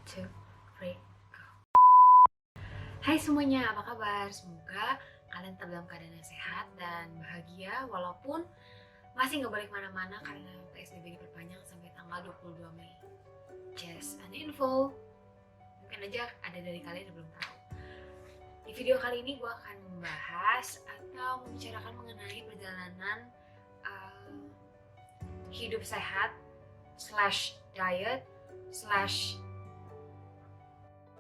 2, 3, go. Hai semuanya, apa kabar? Semoga kalian tetap dalam keadaan yang sehat dan bahagia walaupun masih nggak balik mana-mana karena PSBB diperpanjang sampai tanggal 22 Mei. Just an info. Mungkin aja ada dari kalian yang belum tahu. Di video kali ini gue akan membahas atau membicarakan mengenai perjalanan hidup sehat /diet/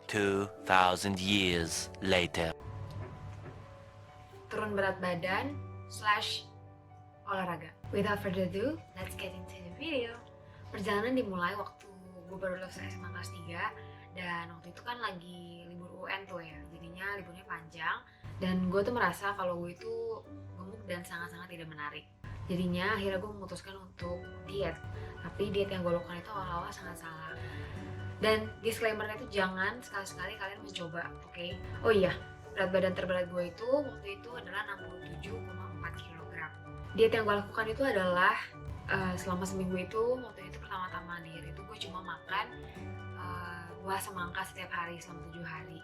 2,000 years later. turun berat badan / olahraga. Without further ado, let's get into the video. Perjalanan dimulai waktu gue baru lulus SMA kelas 3 dan waktu itu kan lagi libur UN tuh ya, jadinya liburnya panjang dan gue tuh merasa kalau gue itu gemuk dan sangat-sangat tidak menarik. Jadinya akhirnya gue memutuskan untuk diet, tapi diet yang gue lakukan itu awal-awal sangat salah. Dan disclaimer-nya itu jangan sekali-sekali kalian mencoba, oke? Oh iya, berat badan terberat gue itu waktu itu adalah 67,4 kg. Diet yang gue lakukan itu adalah selama seminggu itu, waktu itu pertama-tama diet itu gue cuma makan buah semangka setiap hari selama 7 hari.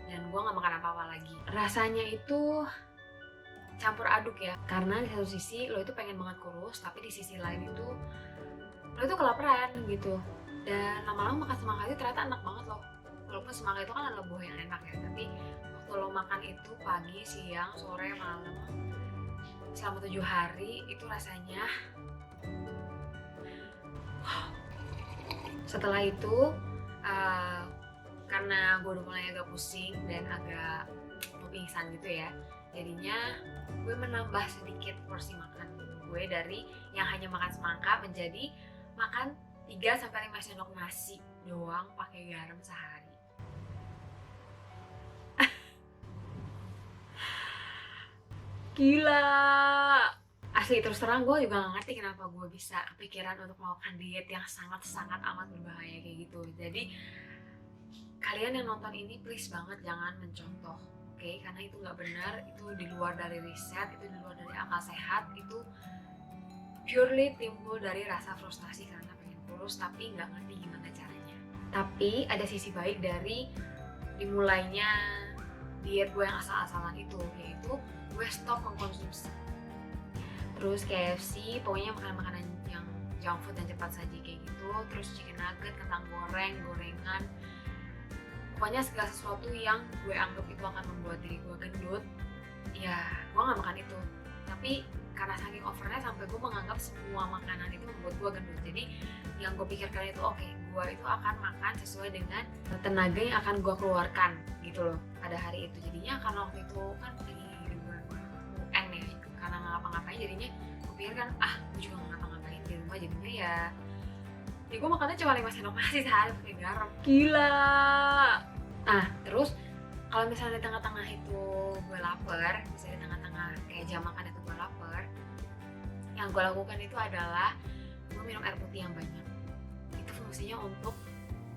Dan gue gak makan apa-apa lagi. Rasanya itu campur aduk ya, karena di satu sisi lo itu pengen banget kurus, tapi di sisi lain itu lo itu kelaparan gitu. Dan lama-lama makan semangka itu ternyata enak banget loh. Walaupun semangka itu kan adalah buah yang enak ya, tapi waktu lo makan itu pagi, siang, sore, malam selama 7 hari itu rasanya wow. Setelah itu karena gue udah mulai agak pusing dan agak mau pingsan gitu ya, jadinya gue menambah sedikit porsi makan gue dari yang hanya makan semangka menjadi makan 3-5 sendok nasi doang pakai garam sehari. Gila. Asli terus terang gue juga gak ngerti kenapa gue bisa kepikiran untuk melakukan diet yang sangat-sangat amat berbahaya kayak gitu. Jadi kalian yang nonton ini please banget jangan mencontoh, oke? Karena itu gak benar, itu di luar dari riset, itu di luar dari akal sehat, itu purely timbul dari rasa frustasi karena pengen kurus tapi nggak ngerti gimana caranya. Tapi ada sisi baik dari dimulainya diet gue yang asal-asalan itu, yaitu gue stop mengkonsumsi terus KFC, pokoknya makanan-makanan yang junk food dan cepat saji kayak gitu, terus chicken nugget, kentang goreng, gorengan, pokoknya segala sesuatu yang gue anggap itu akan membuat diri gue gendut, ya gue nggak makan itu. Tapi karena saking overnya sampai gue menganggap semua makanan itu membuat gue gendut. Jadi yang gue pikirkan itu oke, gue itu akan makan sesuai dengan tenaga yang akan gue keluarkan gitu loh pada hari itu. Jadinya karena waktu itu kan lagi liburan UN ya, karena nggak ngapa-ngapain jadinya gue pikirkan gue juga nggak ngapa-ngapain di rumah, jadinya ya gue makannya cuma 5 sendok nasi sehari pakai garam. Gila. Nah terus kalau misalnya di tengah-tengah itu gue lapar, misalnya di tengah-tengah kayak jam makan itu gue lapar, yang gue lakukan itu adalah gue minum air putih yang banyak. Itu fungsinya untuk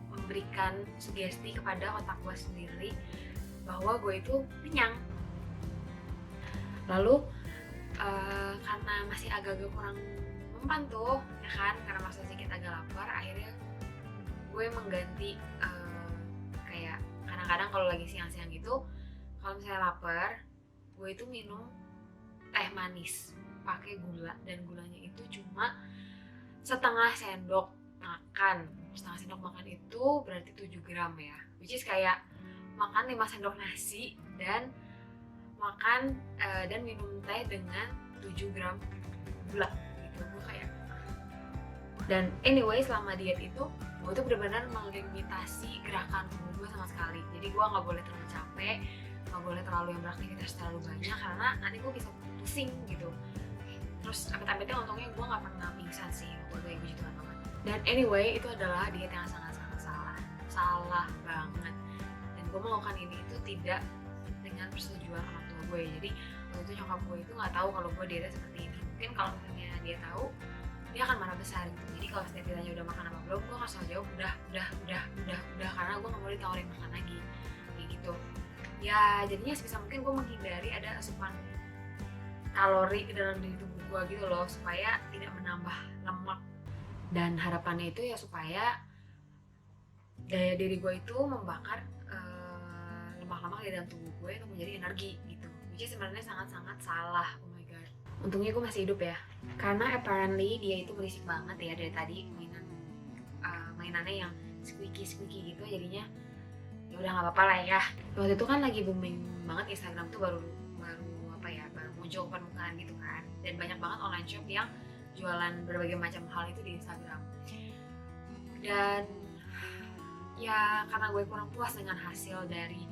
memberikan sugesti kepada otak gue sendiri bahwa gue itu kenyang. Lalu karena masih agak-agak kurang mempan tuh ya kan, karena masih sedikit agak lapar, akhirnya gue mengganti kayak kadang-kadang kalau lagi siang-siang gitu, kalau misalnya lapar, gue itu minum teh manis pakai gula, dan gulanya itu cuma setengah sendok makan. Setengah sendok makan itu berarti 7 gram ya, which is kayak makan 5 sendok nasi dan makan dan minum teh dengan 7 gram gula gitu. Gue kayak, dan anyway selama diet itu gue tuh benar-benar melimitasi gerakan tubuh gue sama sekali. Jadi gue nggak boleh terlalu capek, nggak boleh terlalu yang beraktivitas terlalu banyak karena nanti gue bisa pusing gitu. Terus amit-amitnya untungnya gue nggak pernah pingsan sih waktu itu, puji Tuhan banget. Dan anyway itu adalah diet yang sangat-sangat salah banget. Dan gue melakukan ini itu tidak dengan persetujuan orang tua gue. Jadi waktu itu nyokap gue itu nggak tahu kalau gue dietnya seperti ini. Mungkin kalau misalnya dia tahu, dia akan marah besar gitu. Jadi kalau setiap ditanya udah makan apa belum, gue harus jawab udah, karena gue nggak mau ditawarin makan lagi kayak gitu. Ya jadinya sebisa mungkin gue menghindari ada asupan kalori ke dalam diri tubuh gue gitu loh, supaya tidak menambah lemak. Dan harapannya itu ya supaya daya diri gue itu membakar lemak-lemak di dalam tubuh gue untuk menjadi energi gitu, which is sebenarnya sangat-sangat salah. Oh my god, untungnya gue masih hidup ya, karena apparently dia itu berisik banget ya dari tadi mainannya yang squeaky gitu, jadinya ya udah nggak apa-apa lah ya. Waktu itu kan lagi booming banget Instagram tuh, baru muncul permukaan gitu kan, dan banyak banget online shop yang jualan berbagai macam hal itu di Instagram. Dan ya karena gue kurang puas dengan hasil dari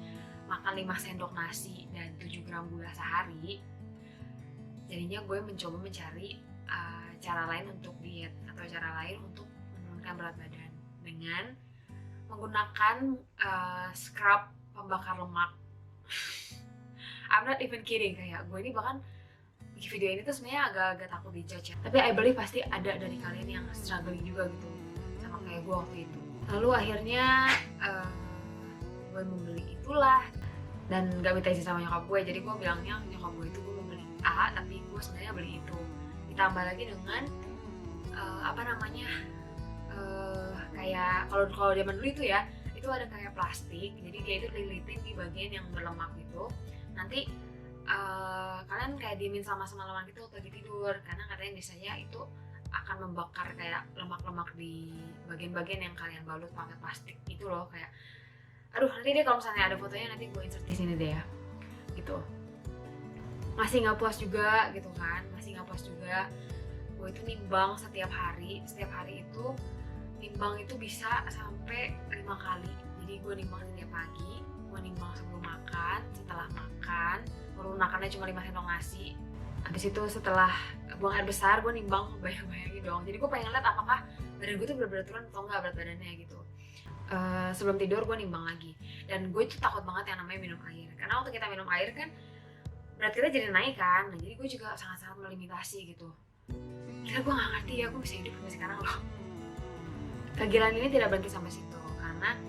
makan 5 sendok nasi dan 7 gram gula sehari, jadinya gue mencoba mencari cara lain untuk diet atau cara lain untuk menurunkan berat badan dengan menggunakan scrub pembakar lemak. I'm not even kidding, kayak gue ini bahkan di video ini tuh sebenarnya agak-agak takut dijudge ya. Tapi I believe pasti ada dari kalian yang struggling juga gitu sama kayak gue waktu itu. Lalu akhirnya gue membeli itulah dan gak minta izin sama nyokap gue. Jadi gue bilangnya nyokap gue itu gue mau beli A, tapi gue sebenarnya beli itu. Ditambah lagi dengan kayak kalau zaman dulu itu ya, itu ada kayak plastik, jadi dia itu lilitin di bagian yang berlemak gitu. Nanti kalian kayak diemin sama semalaman gitu atau lagi tidur, karena katanya biasanya itu akan membakar kayak lemak-lemak di bagian-bagian yang kalian balut pakai plastik itu loh. Kayak aduh, nanti deh kalau misalnya ada fotonya nanti gue insert di sini deh ya gitu. Masih nggak puas juga gitu kan, gue itu nimbang setiap hari itu nimbang itu bisa sampai 5 kali. Jadi gue nimbang setiap pagi, gue nimbang sebelum makan, setelah makan, baru makannya cuma 5 sendok nasi. Habis itu setelah buang air besar, gue nimbang, bayangin dong. Jadi gue pengen lihat apakah badan gue tuh bener-bener turun atau enggak berat badannya gitu. Sebelum tidur gue nimbang lagi. Dan gue tuh takut banget yang namanya minum air, karena waktu kita minum air kan berat kita jadi naik kan. Nah, jadi gue juga sangat-sangat melimitasi gitu. Gila, gue gak ngerti ya, gue bisa hidup sampai sekarang loh. Kegilaan ini tidak berhenti sampai situ, karena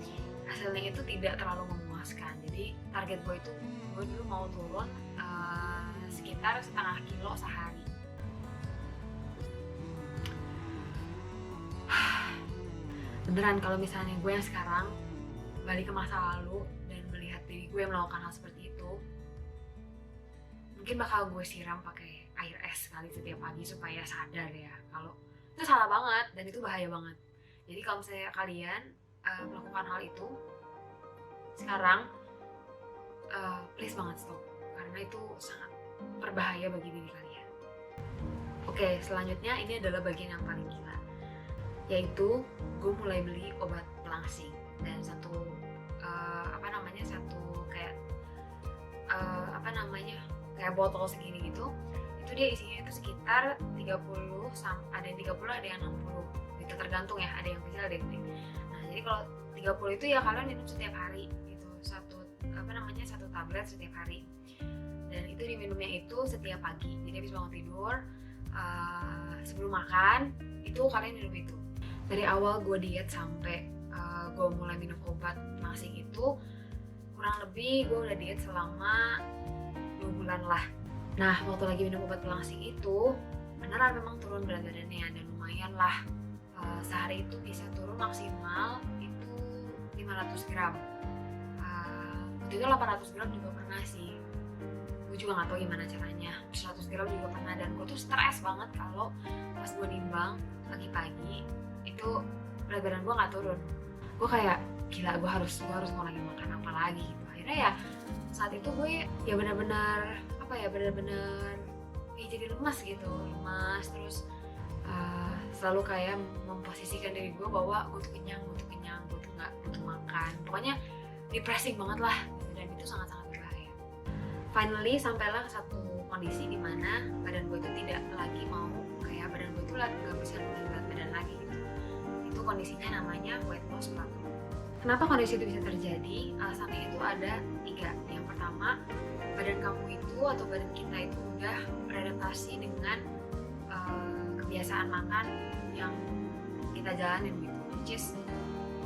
hasilnya itu tidak terlalu memuaskan. Jadi target gue itu, gue dulu mau turun sekitar setengah kilo sehari. Beneran kalau misalnya gue yang sekarang balik ke masa lalu dan melihat diri gue melakukan hal seperti itu, mungkin bakal gue siram pakai air es kali setiap pagi supaya sadar ya kalau itu salah banget dan itu bahaya banget. Jadi kalau misalnya kalian melakukan hal itu sekarang, please banget stop, karena itu sangat berbahaya bagi diri kalian. Oke, selanjutnya ini adalah bagian yang paling gila, yaitu gue mulai beli obat pelangsing dan satu kayak botol segini gitu. Itu dia isinya itu sekitar 30, ada yang 30, ada yang 60 itu tergantung ya, ada yang kecil ada yang gede. Nah, jadi kalau 30 itu ya kalian minum setiap hari gitu, satu tablet setiap hari, dan itu diminumnya itu setiap pagi. Jadi habis bangun tidur, sebelum makan itu kalian minum itu. Dari awal gue diet sampai gue mulai minum obat pelangsing itu, kurang lebih gue udah diet selama 2 bulan lah. Nah, waktu lagi minum obat pelangsing itu beneran memang turun berat badannya, dan lumayan lah. Sehari itu bisa turun maksimal itu 500 gram. Waktu itu 800 gram juga pernah sih. Gue juga gak tahu gimana caranya. 100 gram juga pernah, dan gue tuh stres banget kalau pas gue nimbang pagi-pagi itu berat badan gue gak turun. Gue kayak gila, gue harus mau lagi makan apa lagi gitu. Akhirnya ya saat itu gue ya benar-benar jadi lemas gitu, terus selalu kayak memposisikan diri gue bahwa gue tuh kenyang, gue tuh nggak butuh makan. Pokoknya depressing banget lah, dan itu sangat-sangat berbahaya. Finally sampailah ke satu kondisi di mana badan gue itu tidak lagi mau, kayak badan gue itu nggak bisa nurunin berat badan lagi gitu. Itu kondisinya namanya weight loss plateau. Kenapa kondisi itu bisa terjadi? Alasannya itu ada 3. Yang pertama, badan kamu itu atau badan kita itu udah beradaptasi dengan kebiasaan makan yang kita jalanin gitu. Which is,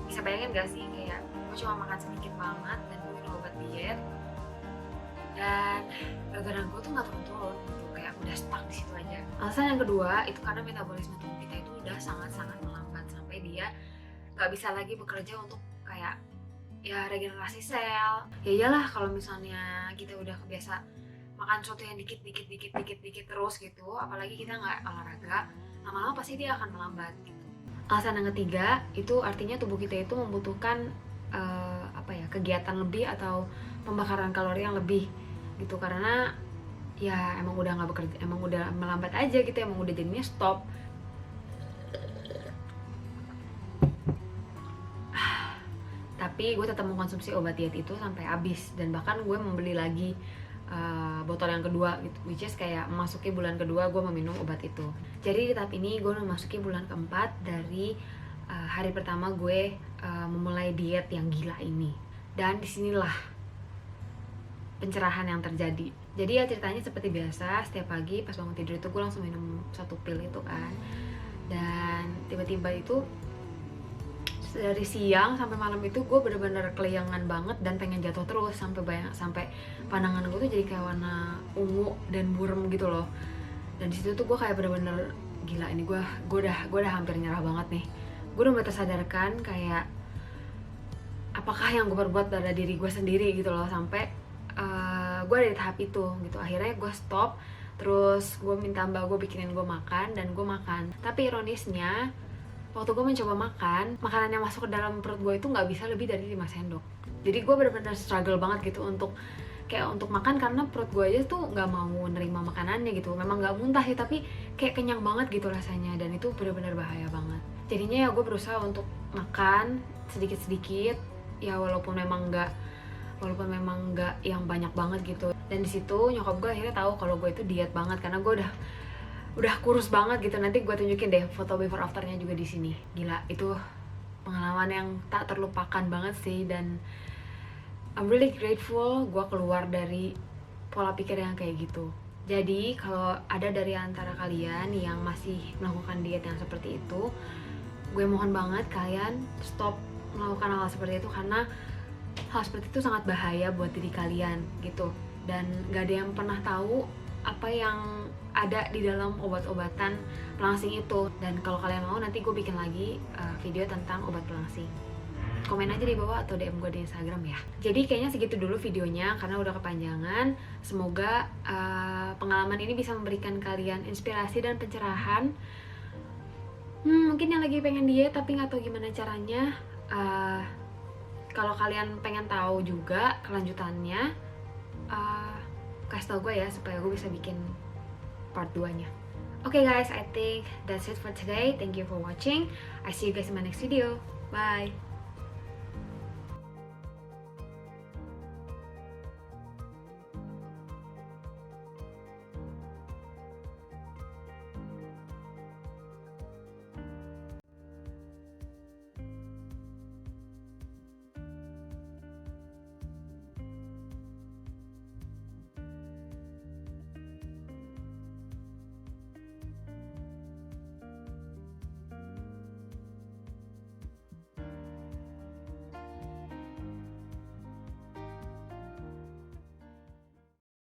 bisa bayangin gak sih, kayak gue cuma makan sedikit banget dan gue minum obat diet, dan berat badan gue tuh gak turun-turun gitu, kayak udah stuck di situ aja. Alasan yang kedua itu karena metabolisme tubuh kita itu udah sangat-sangat melambat sampai dia gak bisa lagi bekerja untuk kayak ya regenerasi sel. Ya iyalah kalau misalnya kita udah kebiasa makan sesuatu yang dikit terus gitu, apalagi kita nggak olahraga, lama-lama pasti dia akan melambat gitu. Alasan yang ketiga itu artinya tubuh kita itu membutuhkan kegiatan lebih atau pembakaran kalori yang lebih gitu, karena ya emang udah nggak bekerja, emang udah melambat aja gitu, emang udah jadinya stop. Tapi gue tetap mengkonsumsi obat diet itu sampai habis, dan bahkan gue membeli lagi botol yang kedua gitu, which is kayak memasuki bulan kedua gue meminum obat itu. Jadi di tahap ini gue memasuki bulan keempat dari hari pertama gue memulai diet yang gila ini, dan disinilah pencerahan yang terjadi. Jadi ya ceritanya seperti biasa, setiap pagi pas bangun tidur itu gue langsung minum 1 pil itu kan, dan tiba-tiba itu dari siang sampai malam itu gue bener-bener kelayangan banget dan pengen jatuh terus, sampai pandangan gue tuh jadi kayak warna ungu dan buram gitu loh. Dan disitu tuh gue kayak bener-bener gila, ini gue udah hampir nyerah banget nih. Gue udah mulai tersadarkan kayak apakah yang gue perbuat pada diri gue sendiri gitu loh, sampai gue ada di tahap itu gitu. Akhirnya gue stop, terus gue minta mbak gue bikinin gue makan, dan gue makan. Tapi ironisnya waktu gue mencoba makan, makanan yang masuk ke dalam perut gue itu nggak bisa lebih dari 5 sendok. Jadi gue benar-benar struggle banget gitu untuk makan, karena perut gue aja tuh nggak mau nerima makanannya gitu. Memang nggak muntah sih, tapi kayak kenyang banget gitu rasanya, dan itu benar-benar bahaya banget. Jadinya ya gue berusaha untuk makan sedikit-sedikit, ya walaupun memang nggak yang banyak banget gitu. Dan di situ nyokap gue akhirnya tahu kalau gue itu diet banget, karena gue udah kurus banget gitu. Nanti gue tunjukin deh foto before afternya juga di sini. Gila, itu pengalaman yang tak terlupakan banget sih, dan I'm really grateful gue keluar dari pola pikir yang kayak gitu. Jadi kalau ada dari antara kalian yang masih melakukan diet yang seperti itu, gue mohon banget kalian stop melakukan hal seperti itu, karena hal seperti itu sangat bahaya buat diri kalian gitu. Dan gak ada yang pernah tahu apa yang ada di dalam obat-obatan pelangsing itu. Dan kalau kalian mau, nanti gue bikin lagi video tentang obat pelangsing. Komen aja di bawah atau DM gue di Instagram ya. Jadi kayaknya segitu dulu videonya karena udah kepanjangan. Semoga pengalaman ini bisa memberikan kalian inspirasi dan pencerahan. Mungkin yang lagi pengen diet tapi nggak tahu gimana caranya. Kalau kalian pengen tahu juga kelanjutannya, kasih tau gue ya supaya gue bisa bikin part 2-nya. Okay guys, I think that's it for today. Thank you for watching. I see you guys in my next video. Bye.